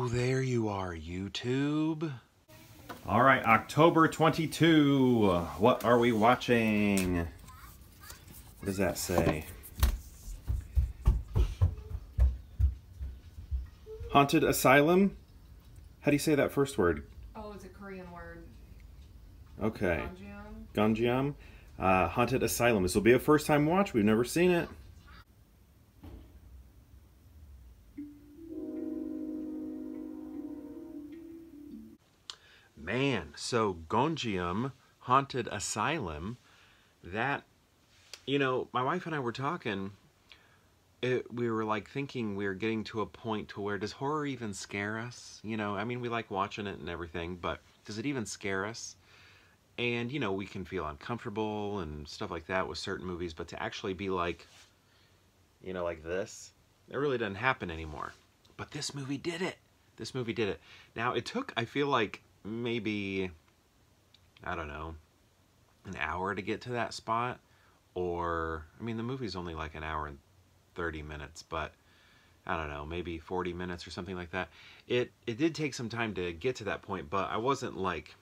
Oh, there you are, YouTube. All right, October 22. What are we watching? What does that say? Haunted Asylum? How do you say that first word? Oh, it's a Korean word. Okay. GONJIAM. GONJIAM. Haunted Asylum. This will be a first time watch. We've never seen it. Man, so GONJIAM, Haunted Asylum, that, my wife and I were talking, we were like thinking we were getting to a point to where, does horror even scare us? We like watching it and everything, but does it even scare us? And, we can feel uncomfortable and stuff like that with certain movies, but to actually be like, like this, it really doesn't happen anymore. But this movie did it. This movie did it. Now, it took, I feel like, maybe, I don't know, an hour to get to that spot. Or, the movie's only like an hour and 30 minutes, but I don't know, maybe 40 minutes or something like that. It did take some time to get to that point, but I wasn't like,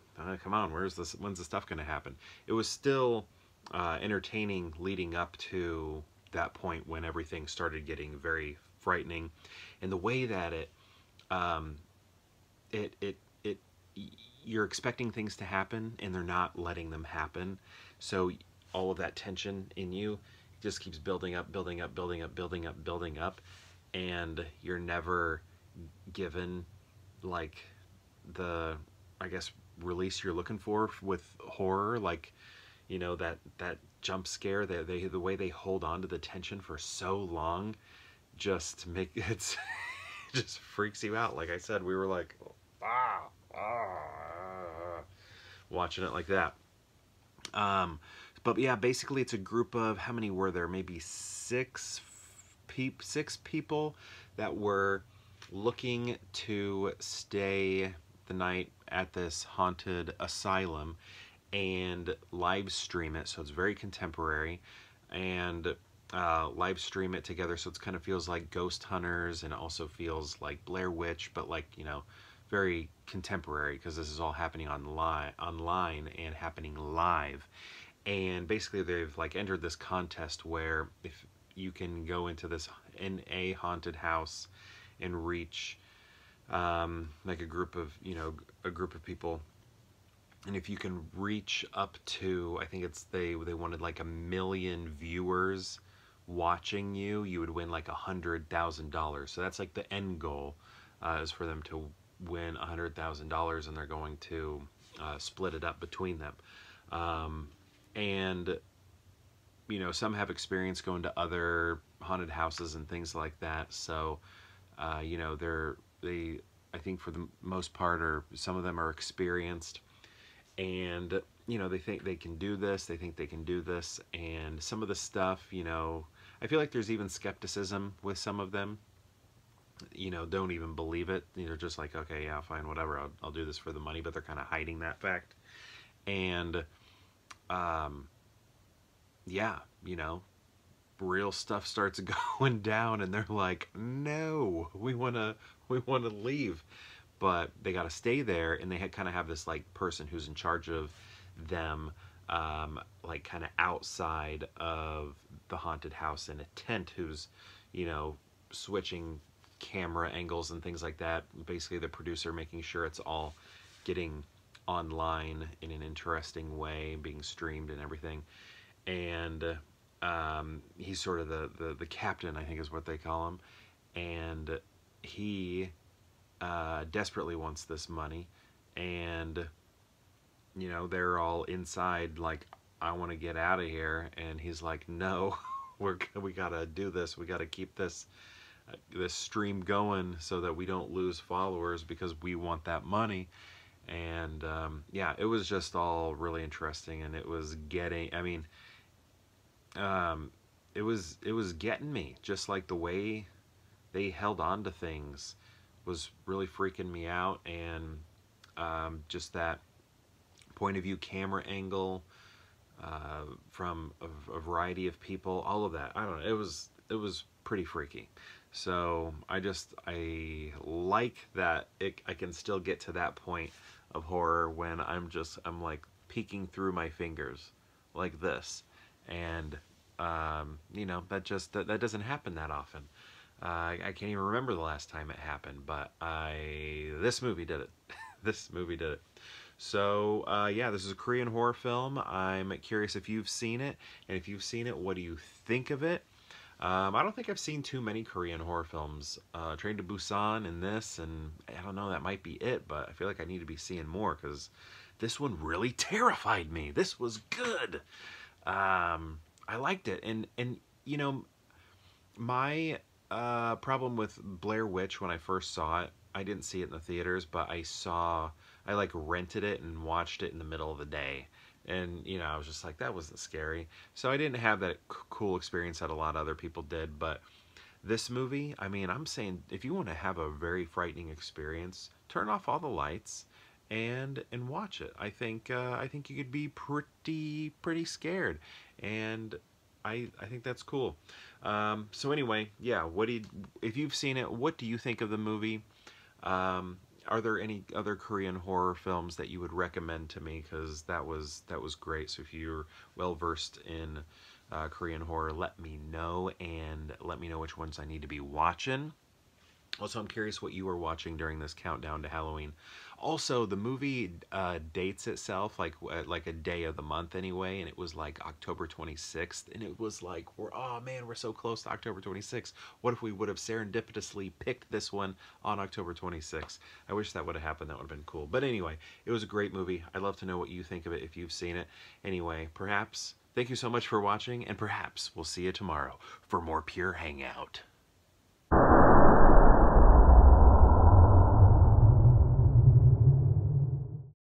come on, when's the stuff going to happen? It was still entertaining leading up to that point when everything started getting very frightening. And the way that you're expecting things to happen and they're not letting them happen. So all of that tension in you just keeps building up, building up, building up, building up, building up. And you're never given like the, I guess, release you're looking for with horror. Like, that jump scare, the way they hold on to the tension for so long just make it just freaks you out. Like I said, we were like, watching it like that. But yeah, basically it's a group of, how many were there? Maybe six people that were looking to stay the night at this haunted asylum and live stream it. So it's very contemporary, and live stream it together. So it kind of feels like Ghost Hunters, and also feels like Blair Witch, but like, very contemporary, because this is all happening online and happening live. And basically they've like entered this contest where if you can go in a haunted house and reach like a group of people, and if you can reach up to, I think it's they wanted like 1 million viewers watching you, you would win like $100,000. So that's like the end goal, is for them to win $100,000, and they're going to split it up between them. And some have experience going to other haunted houses and things like that. So I think for the most part, or some of them are experienced, and they think they can do this, and some of the stuff, I feel like there's even skepticism with some of them, don't even believe it. They're just like, okay, yeah, fine, whatever, I'll do this for the money, but they're kind of hiding that fact. And yeah, real stuff starts going down, and they're like, no, we want to leave, but they got to stay there. And they kind of have this like person who's in charge of them, like kind of outside of the haunted house in a tent, who's switching camera angles and things like that. Basically the producer, making sure it's all getting online in an interesting way, being streamed and everything. And he's sort of the captain, I think is what they call him. And he desperately wants this money, and they're all inside like, I want to get out of here. And he's like, no, we gotta do this, we gotta keep this stream going so that we don't lose followers, because we want that money. And yeah, it was just all really interesting, and it was getting, it was getting me. Just like the way they held on to things was really freaking me out. And just that point of view camera angle, from a variety of people, all of that, I don't know, it was pretty freaky. So I like that I can still get to that point of horror when I'm like peeking through my fingers like this. And you know, that doesn't happen that often. I can't even remember the last time it happened, but this movie did it. This movie did it. So yeah, this is a Korean horror film. I'm curious if you've seen it, and if you've seen it, what do you think of it? I don't think I've seen too many Korean horror films. Train to Busan and this, and I don't know, that might be it, but I feel like I need to be seeing more because this one really terrified me. This was good. I liked it, and you know, my problem with Blair Witch when I first saw it, I didn't see it in the theaters, but I like rented it and watched it in the middle of the day. And, you know, I was just like, that wasn't scary. So I didn't have that cool experience that a lot of other people did. But this movie, I mean, I'm saying if you want to have a very frightening experience, turn off all the lights and watch it. I think you could be pretty scared. And I think that's cool. So anyway, yeah, if you've seen it, what do you think of the movie? Are there any other Korean horror films that you would recommend to me? Because that was great. So if you're well versed in Korean horror, let me know, and let me know which ones I need to be watching. Also, I'm curious what you were watching during this countdown to Halloween. Also, the movie dates itself like a day of the month anyway, and it was like October 26th, and it was like, oh man, we're so close to October 26th. What if we would have serendipitously picked this one on October 26th? I wish that would have happened. That would have been cool. But anyway, it was a great movie. I'd love to know what you think of it if you've seen it. Anyway, perhaps, thank you so much for watching, and perhaps we'll see you tomorrow for more Pure Hangout.